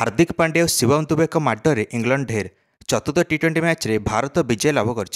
हार्दिक पांड्या और शिवम दुबे माडरे इंग्लैंड ढेर चतुर्थ टी20 मैच रे भारत विजय लाभ कर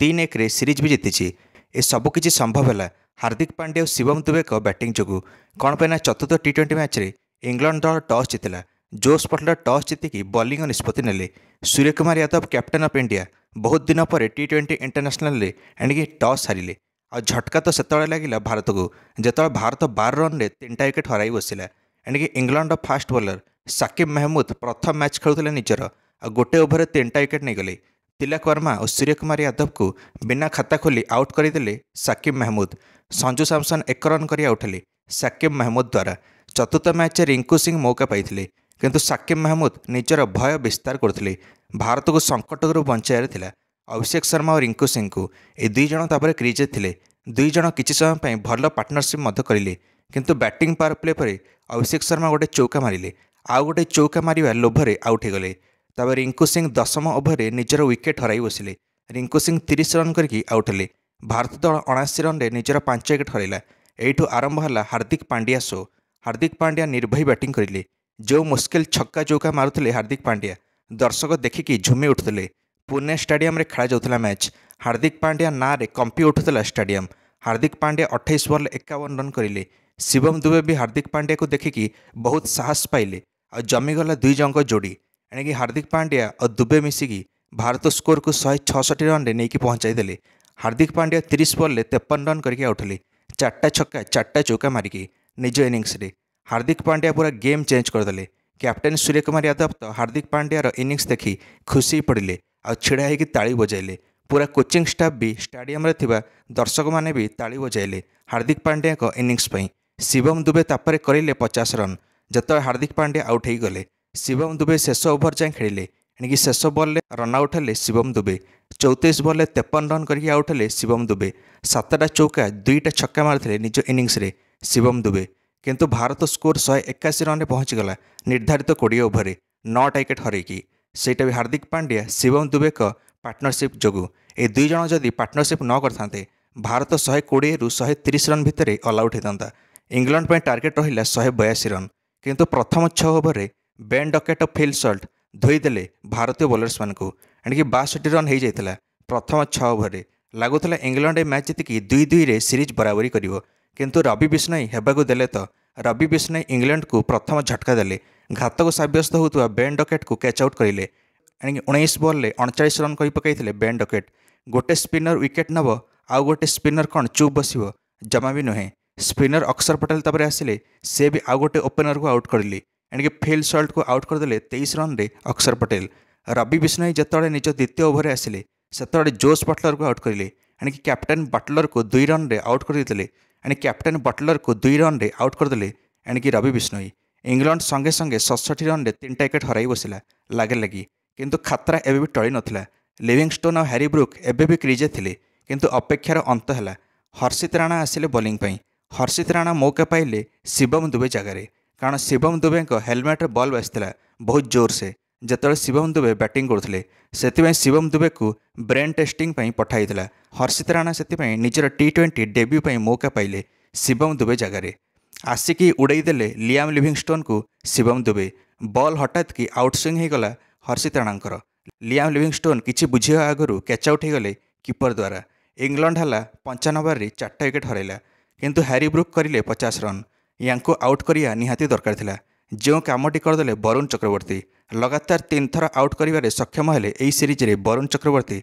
3-1 सीरीज भी जीति। ए सबकि संभव है हार्दिक पांड्या और शिवम दुबे बैटिंग जो कौन पे चतुर्थ टी20 मैच रे इंग्लैंड दल टॉस जीतिला। जोस बटलर टॉस जीतिकी बॉलिंग निष्पत्ति नेले। Suryakumar Yadav captain of India बहुत दिन पर टी20 इंटरनेशनल एणिकी टॉस हारिले। आ झटका तो से लगे भारत को जो भारत 12 रन में 3टा विकेट हर बसला। एणिकी England fast bowler Saqib Mahmood प्रथम मैच खेलुले निजर आ गोटे ओभर 3टा विकेट नहीं गले। तिलक वर्मा और सूर्यकुमार यादव को बिना खाता खोली आउट करदे साकिब महमूद। संजू सैमसन 1 रन कर आउट हेले साकिब महमूद द्वारा। चतुर्थ मैच रिंकू सिंह मौका पाई किंतु साकिब महमूद निजर भय विस्तार करते भारत को संकट बचाइबार थिला। अभिषेक शर्मा और रिंकू सिंह को ए दुई जन क्रिज थे। दुई जन किसी समय भल पार्टनरशिप करें किंतु बैटिंग पावर प्ले पर अभिषेक शर्मा गोटे चौका मारे आउ गोटे चौका मारिया लोभरे आउट होगले। तबे रिंकू सिंह 10म ओभर निजर विकेट हर बसिले। रिंकू सिंह 30 रन करके आउट हेले। भारत दल 79 रन में निजर 5 विकेट हरला। यू आरंभ है हार्दिक पांड्या शो। हार्दिक पांड्या निर्भय बैटिंग करें। जो मुस्किल छक्का चौका मारुले हार्दिक पांड्या दर्शक देखिकी झुमी उठुले। पुणे स्टेडियम रे खेला जाउथला मैच। हार्दिक पांड्या ना रे कंपी उठुला stadium. Hardik Pandya 28 ball 51 run करें। शिवम दुबे भी हार्दिक पांड्या को देखिकी बहुत साहस पाइले और जमीगला दुई जंग जोड़ी। एणिकी हार्दिक पांड्या और दुबे मिसिकी भारत स्कोर को 166 रन नहीं पहुंचाई देले। हार्दिक पांड्या 30 बॉल 53 रन करके आउट हेले। 4टा छक्का 4टा चौका मारिकी निज इनिंग्स रे हार्दिक पांड्या पूरा गेम चेंज करदे। कैप्टेन सूर्यकुमार यादव तो हार्दिक पांड्यार इनिंग्स देखी खुशी पड़े और छिड़ा होगी ताली बजाइले। पूरा कोचिंग स्टाफ भी स्टाडियम थिबा दर्शक माने भी ताली बजाइले हार्दिक पांड्या को इनिंग्स पई। शिवम दुबे तापर करें 50 रन जो हार्दिक पांड्या आउट हो गले। शिवम दुबे शेष ओभर जाए खेलिले। एणिकी शेष बॉल रन आउट हेले शिवम दुबे। 34 बॉल 53 रन करके आउट हेले शिवम दुबे। 7टा चौका 2टा छक्का मारते निज इनिंग्स रे शिवम दुबे। किंतु भारत स्कोर 181 रन में पहुंचीगला निर्धारित 20 ओभर 9टा विकेट हरैकी। सेटा भी हार्दिक पांड्या शिवम दुबे पार्टनरशिप जोगु। ए दुई जन जदि पार्टनरशिप न करते भारत 120 रु 130 रन भितर ऑल आउट होता। इंग्लैंड पर टार्गेट रहा 182 रन किंतु प्रथम 6 ओभर बेन डकेट और फिल सल्ट धोईदे भारतीय बोलर्स मान को। एणिकी 62 रन हो जाता प्रथम 6 ओभर। लगुला इंग्लैंड मैच जीतिकी 2-2 सीरीज बराबरी करिवो। किंतु रवि बिश्नोई हेबाकु देले तो रवि बिश्नोई इंग्लैंड को प्रथम झटका देले। घातक सब्यस्त होता बेन डकेट को कैच आउट करें। एणिकी 19 बॉल 39 रन कर पकई बेन डकेट। गोटे स्पिनर विकेट नब आउ गोटे स्पिनर कौन चुप बस जमा भी नुहे। स्पिनर अक्षर पटेल तब आसिले से भी आउ गोटे ओपनर को आउट करले। एणिकी फिल सल्ट को आउट करदे 23 रन रे अक्षर पटेल। रवि बिश्नोई जिते निज द्वितीय ओभर आसिले से जोस बटलर को आउट करें। एणिकी कैप्टेन बटलर को 2 रन रे आउट करदे। कैप्टेन बटलर को 2 रन रे आउट करदे। एणिकी रवि बिश्नोई इंग्लैंड संगे संगे 67 रन में 3टा विकेट हर बसला लगे लगी। किंतु खातरा एबे भी टली नथिला। लिविंगस्टोन और हैरी ब्रुक एबे भी क्रिजे थिले किंतु अपेक्षार अंत है। हर्षित राणा आसिले बॉलिंग पई। हर्षित राणा मौका पाइले शिवम दुबे जगार कारण शिवम दुबे हेलमेट बॉल बाजिला बहुत जोर से जिते शिवम दुबे बैटिंग करते से शिवम दुबे को ब्रेन टेस्टिंग पठाई। हर्षित राणा से निजर टी20 डेब्यू पर मौका पाइले शिवम दुबे जगार। आसिकी उड़ईदेले लियाम लिविंगस्टोन को शिवम दुबे। बॉल हठात कि आउट स्विंग होगला हर्षित राणांकर। लियाम लिविंगस्टोन किसी बुझा आगु कैच आउट होगले कीपर द्वारा। इंग्लैंड है 95 रे 4टा विकेट हरैला किंतु हैरी ब्रुक करें 50 रन। यांको आउट करिया निहाती दरकार थिला। जो कामटी करदे वरुण चक्रवर्ती लगातार 3 थर आउट करिवारे सक्षम हेले एही सीरीज रे Varun Chakravarthy.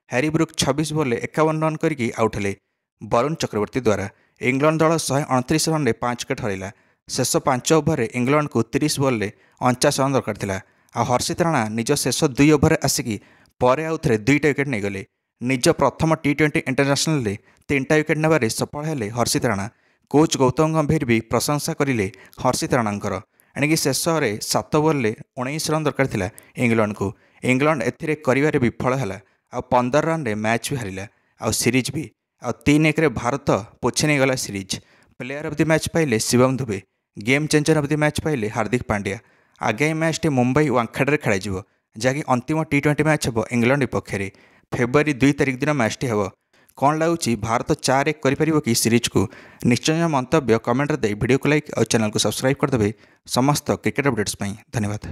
Harry Brook 26 ball 51 run करके आउट हेले वरुण चक्रवर्ती द्वारा। इंग्लैंड दल 129 रन में 5 विकेट हरैला। शेष 5 ओभर इंग्लैंड को 30 बॉल 49 रन दरकार थिला। आ हर्षित राणा निज शेष 2 ओभर आसिकी पर आउ थे 2टा विकेट नहीं गले। निज प्रथम टी20 इंटरनेशनल 3टा विकेट नेबारे सफल हेले हर्षित राणा। कोच गौतम गंभीर भी प्रशंसा करें हर्षित राणांकर। एणिकी शेष 7 बॉल 19 रन दरकार थिला इंग्लैंड को। इंग्लैंड एथिरे करिवारे विफल है आ 15 रन रे मैच भी हारिला आ सीरीज भी आ 3-1 भारत पोछी नहीं गला series. Player of the match पाइले Shivam Dube. Game changer of the match पाइले हार्दिक पांड्या। आगामी मैच मुंबई वांखेड़े खेल जहाँकि अंतिम टी20 मैच हम इंग्लैंड विपक्ष। फेब्रुआरी 2 तारिख दिन मैचटी हम। କ'ଣ ଲାଗୁଛି ଭାରତ 4-1 କରିପାରିବ କି ସିରିଜ୍କୁ? ନିଶ୍ଚୟ ମନ୍ତବ୍ୟ କମେଣ୍ଟରେ ଦେଇ ଭିଡ଼ିଓକୁ ଲାଇକ୍ ଆଉ ଚ୍ୟାନେଲକୁ ସବସ୍କ୍ରାଇବ୍ କରିଦେବେ ସମସ୍ତ କ୍ରିକେଟ୍ ଅପଡେଟ୍ସ ପାଇଁ। ଧନ୍ୟବାଦ।